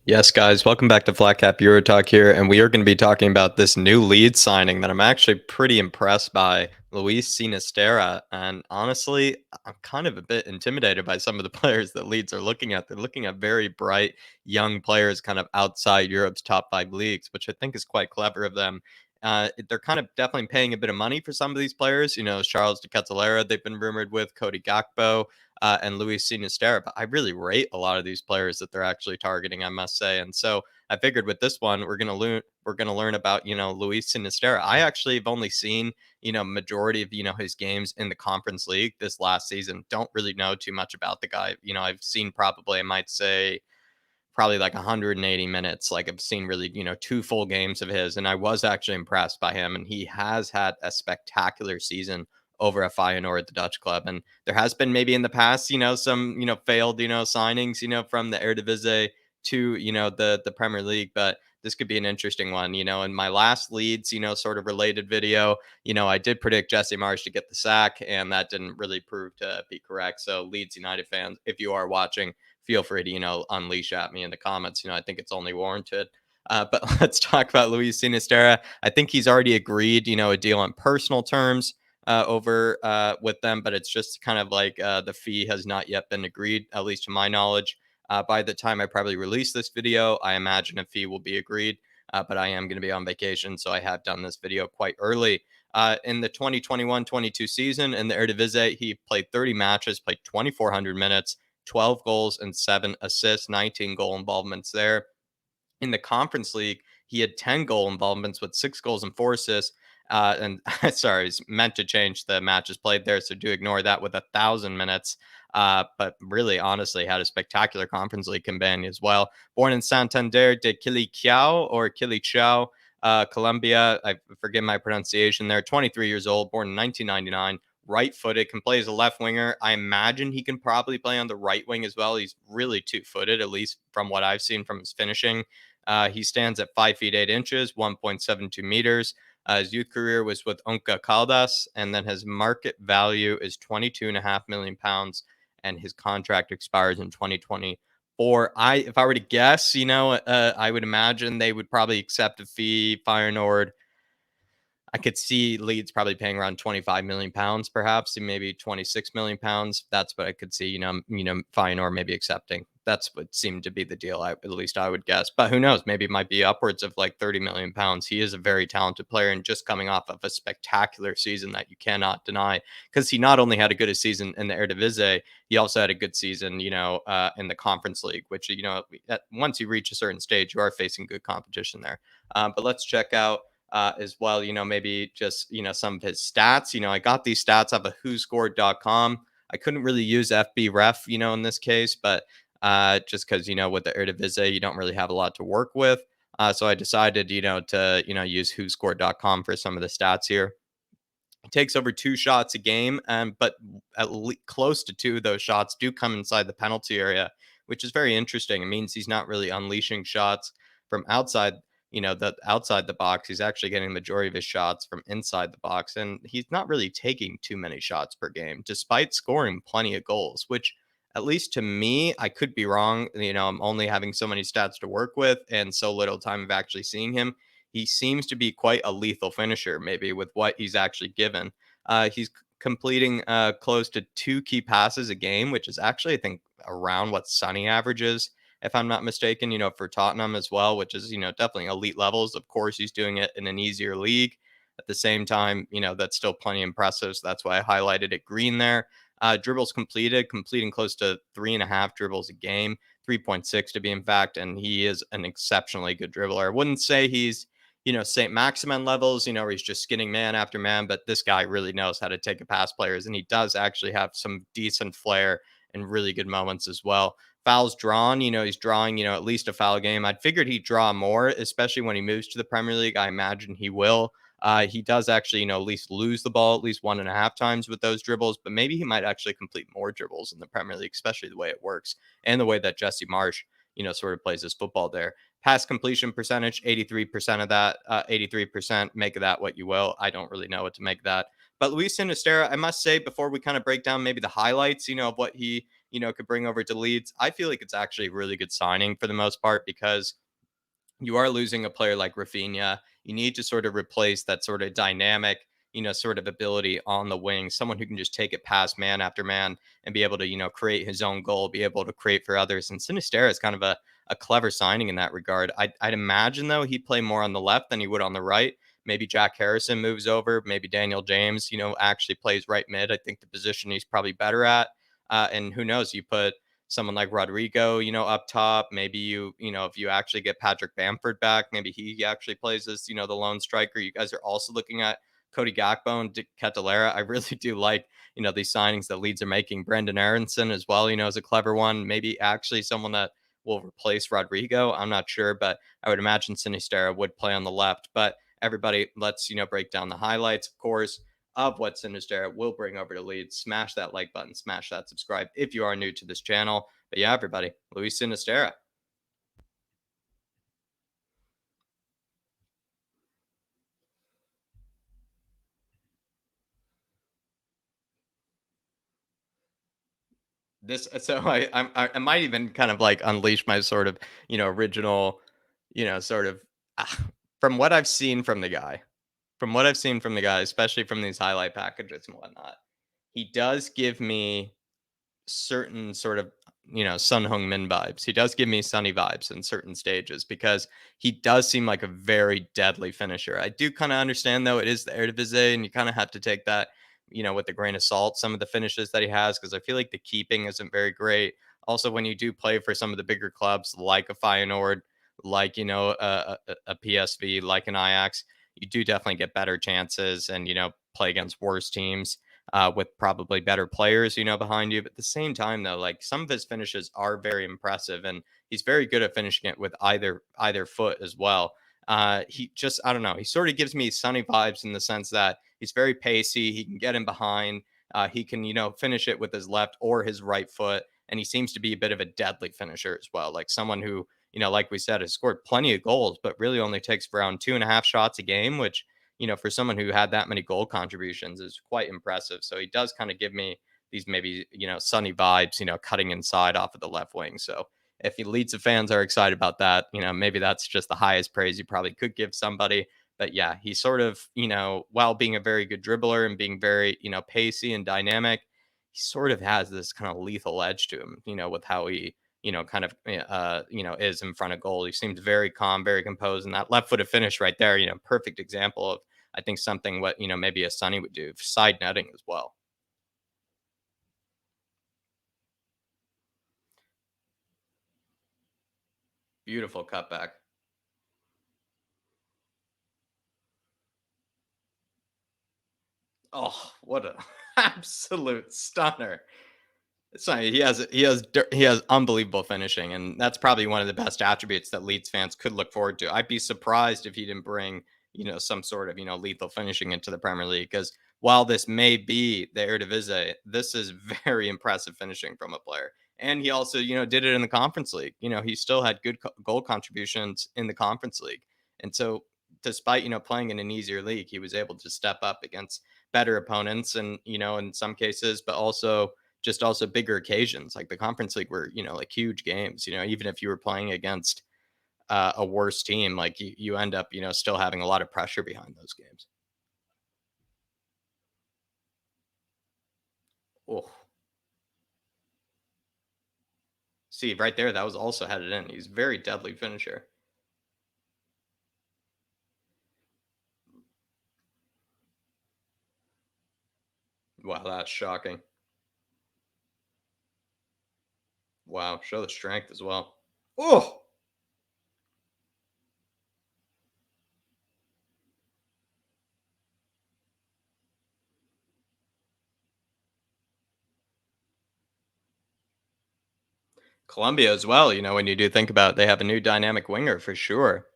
Yes, guys, welcome back to flatcapeurotalk here, and we are going to be talking about this new Leeds signing that I'm actually pretty impressed by, Luis Sinisterra. And honestly, I'm kind of a bit intimidated by some of the players that Leeds are looking at. They're looking at very bright young players, kind of outside Europe's top five leagues, which I think is quite clever of them. They're kind of definitely paying a bit of money for some of these players. Charles de Kettelera, they've been rumored with, Cody Gakpo, and Luis Sinisterra. But I really rate a lot of these players that they're actually targeting, I must say. And so I figured with this one, we're gonna learn about Luis Sinisterra. I actually have only seen majority of his games in the Conference League this last season. Don't really know too much about the guy. I've seen probably I might say probably like 180 minutes. Like I've seen really, two full games of his, and I was actually impressed by him. And he has had a spectacular season over at Feyenoord, the Dutch club. And there has been maybe in the past, some, failed, signings, from the Eredivisie to, the Premier League. But this could be an interesting one. In my last Leeds, sort of related video, I did predict Jesse Marsch to get the sack, and that didn't really prove to be correct. So Leeds United fans, if you are watching, feel free to unleash at me in the comments. I think it's only warranted. But let's talk about Luis Sinisterra. I think he's already agreed a deal on personal terms over with them, but it's just kind of like the fee has not yet been agreed, at least to my knowledge. By the time I probably release this video, I imagine a fee will be agreed. But I am going to be on vacation, so I have done this video quite early. In the 2021-22 season in the Eredivisie, he played 30 matches, played 2,400 minutes, 12 goals and 7 assists, 19 goal involvements there. In the Conference League, he had 10 goal involvements with 6 goals and 4 assists. And sorry, it's meant to change the matches played there, so do ignore that with 1,000 minutes. But really, honestly, had a spectacular Conference League campaign as well. Born in Santander de Quilichao, Colombia. I forget my pronunciation there. 23 years old, born in 1999. Right footed, can play as a left winger. I imagine he can probably play on the right wing as well. He's really two footed, at least from what I've seen from his finishing. He stands at 5 feet 8 inches, 1.72 meters. His youth career was with Onca Caldas, and then his market value is £22.5 million, and his contract expires in 2024. If I were to guess, I would imagine they would probably accept a fee. Feyenoord, I could see Leeds probably paying around £25 million, perhaps, and maybe £26 million. That's what I could see. Feyenoord maybe accepting. That's what seemed to be the deal. At least I would guess. But who knows? Maybe it might be upwards of like £30 million. He is a very talented player, and just coming off of a spectacular season that you cannot deny. Because he not only had a good season in the Eredivisie, he also had a good season, in the Conference League. Which once you reach a certain stage, you are facing good competition there. But let's check out as well, maybe just, some of his stats. I got these stats off of whoscored.com. I couldn't really use FB ref, in this case, but just because, with the Eredivisie, you don't really have a lot to work with. So I decided, to, use whoscored.com for some of the stats here. He takes over 2 shots a game, but close to 2 of those shots do come inside the penalty area, which is very interesting. It means he's not really unleashing shots from outside, the outside the box. He's actually getting the majority of his shots from inside the box, and he's not really taking too many shots per game, despite scoring plenty of goals. Which, at least to me, I could be wrong. I'm only having so many stats to work with and so little time of actually seeing him. He seems to be quite a lethal finisher, maybe with what he's actually given. He's completing close to 2 key passes a game, which is actually, I think, around what Sonny averages, if I'm not mistaken, for Tottenham as well, which is, definitely elite levels. Of course, he's doing it in an easier league. At the same time, that's still plenty impressive. So that's why I highlighted it green there. Dribbles completed, completing close to 3.5 dribbles a game, 3.6 to be in fact. And he is an exceptionally good dribbler. I wouldn't say he's St. Maximin levels, where he's just skinning man after man. But this guy really knows how to take a past players, and he does actually have some decent flair and really good moments as well. Fouls drawn, he's drawing, at least a foul game. I'd figured he'd draw more, especially when he moves to the Premier League. I imagine he will. He does actually, at least lose the ball at least 1.5 times with those dribbles, but maybe he might actually complete more dribbles in the Premier League, especially the way it works and the way that Jesse Marsch, sort of plays his football there. Pass completion percentage, 83% of that, 83%. Make of that what you will. I don't really know what to make of that. But Luis Sinisterra, I must say, before we kind of break down maybe the highlights, of what he could bring over to Leeds. I feel like it's actually a really good signing for the most part because you are losing a player like Rafinha. You need to sort of replace that sort of dynamic, sort of ability on the wing, someone who can just take it past man after man and be able to, create his own goal, be able to create for others. And Sinisterra is kind of a clever signing in that regard. I'd imagine, though, he'd play more on the left than he would on the right. Maybe Jack Harrison moves over. Maybe Daniel James, actually plays right mid. I think the position he's probably better at. And who knows? You put someone like Rodrigo, up top. Maybe if you actually get Patrick Bamford back, maybe he actually plays as, the lone striker. You guys are also looking at Cody Gakpo and Catalera. I really do like, these signings that Leeds are making. Brendan Aronson as well, is a clever one. Maybe actually someone that will replace Rodrigo. I'm not sure, but I would imagine Sinisterra would play on the left. But everybody, let's, break down the highlights, of course, of what Sinisterra will bring over to Leeds. Smash that like button, smash that subscribe if you are new to this channel. But yeah, everybody, Luis Sinisterra. This so I might even kind of like unleash my sort of original sort of ah, from what I've seen from the guy, especially from these highlight packages and whatnot. He does give me certain sort of Sun Hung Min vibes. He does give me Sunny vibes in certain stages because he does seem like a very deadly finisher. I do kind of understand though it is the Eredivisie and you kind of have to take that with a grain of salt. Some of the finishes that he has because I feel like the keeping isn't very great. Also, when you do play for some of the bigger clubs like a Feyenoord, like a PSV, like an Ajax, you do definitely get better chances and play against worse teams with probably better players, behind you. But at the same time, though, like some of his finishes are very impressive, and he's very good at finishing it with either foot as well. He just, I don't know, he sort of gives me sunny vibes in the sense that he's very pacey. He can get in behind. He can, finish it with his left or his right foot, and he seems to be a bit of a deadly finisher as well. Like someone who, like we said, has scored plenty of goals, but really only takes around 2.5 shots a game, which for someone who had that many goal contributions is quite impressive. So he does kind of give me these maybe, sunny vibes, cutting inside off of the left wing. So if he Leeds fans are excited about that, maybe that's just the highest praise you probably could give somebody. But yeah, he sort of, while being a very good dribbler and being very, pacey and dynamic, he sort of has this kind of lethal edge to him, with how he, kind of, is in front of goal. He seems very calm, very composed, and that left-footed finish right there, perfect example of I think something what maybe a Sunny would do, side netting as well. Beautiful cutback. Oh, what a absolute stunner! It's not, he has unbelievable finishing, and that's probably one of the best attributes that Leeds fans could look forward to. I'd be surprised if he didn't bring some sort of lethal finishing into the Premier League because while this may be the Eredivisie, this is very impressive finishing from a player. And he also did it in the Conference League. He still had good goal contributions in the Conference League, and so despite playing in an easier league, he was able to step up against better opponents, and in some cases, but also bigger occasions like the conference league were like huge games, even if you were playing against a worse team, like you end up still having a lot of pressure behind those games. Oh, see right there, that was also headed in. He's very deadly finisher. Wow, that's shocking. Wow, show the strength as well. Oh, Colombia as well, when you do think about it, they have a new dynamic winger for sure.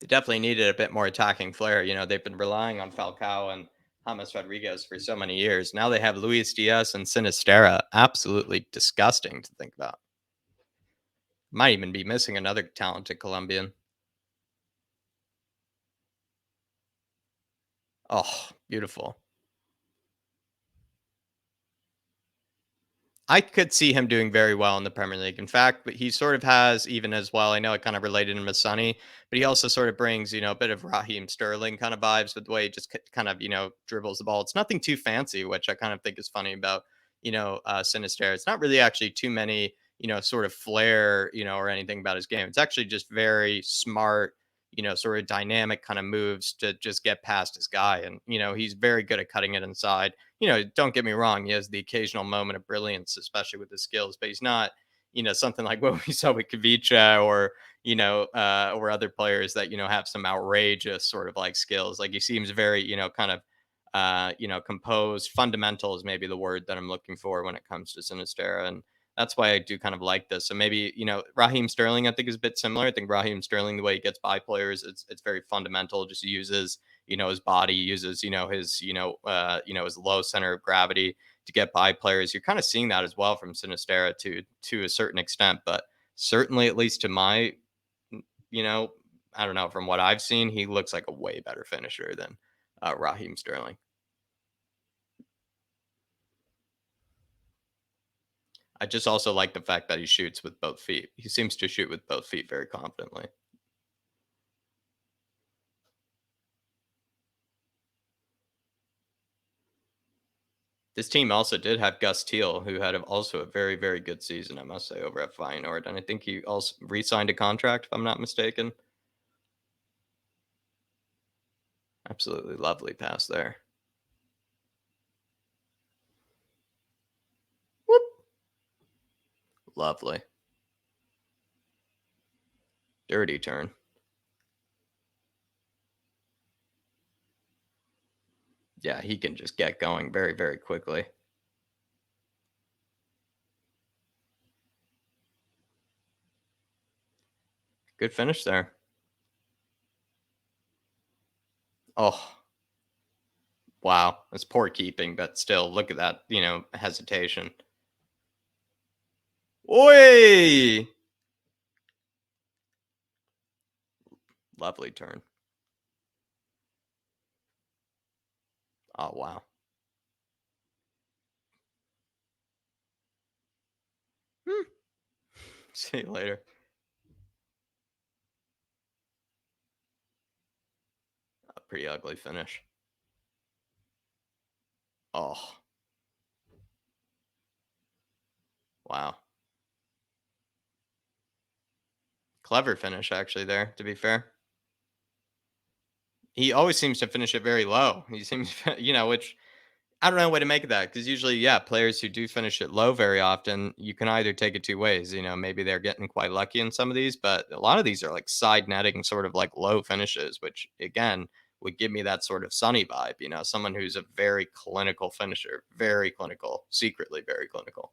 They definitely needed a bit more attacking flair. They've been relying on Falcao and James Rodriguez for so many years. Now they have Luis Diaz and Sinisterra. Absolutely disgusting to think about. Might even be missing another talented Colombian. Oh, beautiful. I could see him doing very well in the Premier League. In fact, but he sort of has even as well. I know I kind of related him to Sonny, but he also sort of brings, a bit of Raheem Sterling kind of vibes with the way he just kind of, dribbles the ball. It's nothing too fancy, which I kind of think is funny about, Sinister. It's not really actually too many, sort of flair, or anything about his game. It's actually just very smart, sort of dynamic kind of moves to just get past his guy. And, he's very good at cutting it inside. Don't get me wrong, he has the occasional moment of brilliance, especially with his skills, but he's not, something like what we saw with Kavicha or other players that, have some outrageous sort of like skills. Like he seems very, kind of, composed. Fundamental is maybe the word that I'm looking for when it comes to Sinisterra. And that's why I do kind of like this. So maybe, Raheem Sterling, I think is a bit similar. I think Raheem Sterling, the way he gets by players, it's very fundamental, just uses his body, uses his his low center of gravity to get by players. You're kind of seeing that as well from Sinisterra to a certain extent, but certainly at least to my you know I don't know, from what I've seen, he looks like a way better finisher than Raheem Sterling. I just also like the fact that he shoots with both feet. He seems to shoot with both feet very confidently. This team also did have Gus Teal, who had also a very, very good season, I must say, over at Feyenoord, and I think he also re-signed a contract, if I'm not mistaken. Absolutely lovely pass there. Whoop. Lovely. Dirty turn. Yeah, he can just get going very, very quickly. Good finish there. Oh, wow. That's poor keeping, but still, look at that, hesitation. Oi! Lovely turn. Oh, wow. Hmm. See you later. A pretty ugly finish. Oh, wow. Clever finish, actually, there, to be fair. He always seems to finish it very low. He seems, which I don't know what to make of that because usually, yeah, players who do finish it low very often, you can either take it two ways. Maybe they're getting quite lucky in some of these, but a lot of these are like side netting, sort of like low finishes, which again would give me that sort of sunny vibe. Someone who's a very clinical finisher, very clinical, secretly very clinical.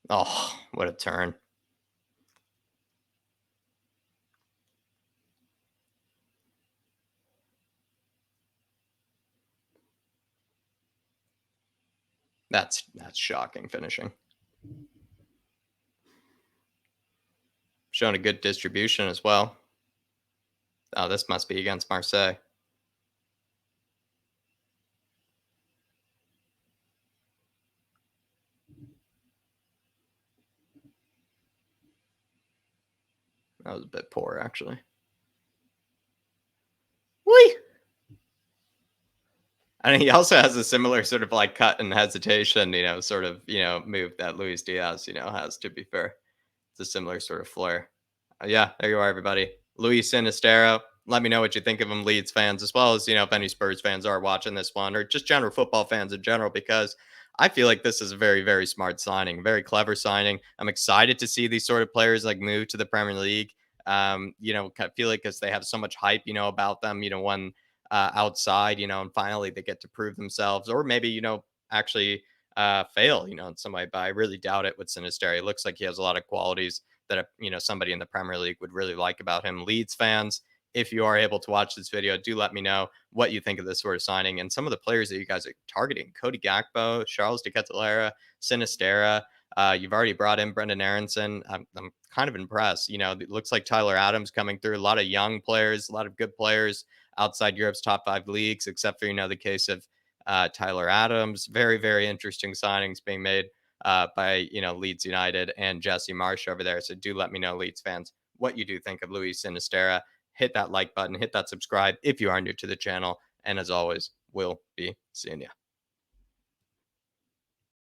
Oh, what a turn! That's shocking finishing. Showing a good distribution as well. Oh, this must be against Marseille. That was a bit poor, actually. Whee! And he also has a similar sort of like cut and hesitation, sort of, move that Luis Diaz, has, to be fair. It's a similar sort of flair. Yeah, there you are, everybody. Luis Sinistero. Let me know what you think of him, Leeds fans, as well as, if any Spurs fans are watching this one or just general football fans in general, because I feel like this is a very, very smart signing, very clever signing. I'm excited to see these sort of players like move to the Premier League. I feel like because they have so much hype, about them, when outside, and finally they get to prove themselves or maybe, actually fail, in some way. But I really doubt it with Sinister. It looks like he has a lot of qualities that somebody in the Premier League would really like about him. Leeds fans, if you are able to watch this video, do let me know what you think of this sort of signing and some of the players that you guys are targeting. Cody Gakpo, Charles de Ketelaere, Sinisterra. You've already brought in Brendan Aronson. I'm kind of impressed. It looks like Tyler Adams coming through. A lot of young players, a lot of good players outside Europe's top 5 leagues, except for, the case of Tyler Adams. Very, very interesting signings being made by, Leeds United and Jesse Marsh over there. So do let me know, Leeds fans, what you do think of Luis Sinisterra. Hit that like button, hit that subscribe if you are new to the channel. And as always, we'll be seeing you.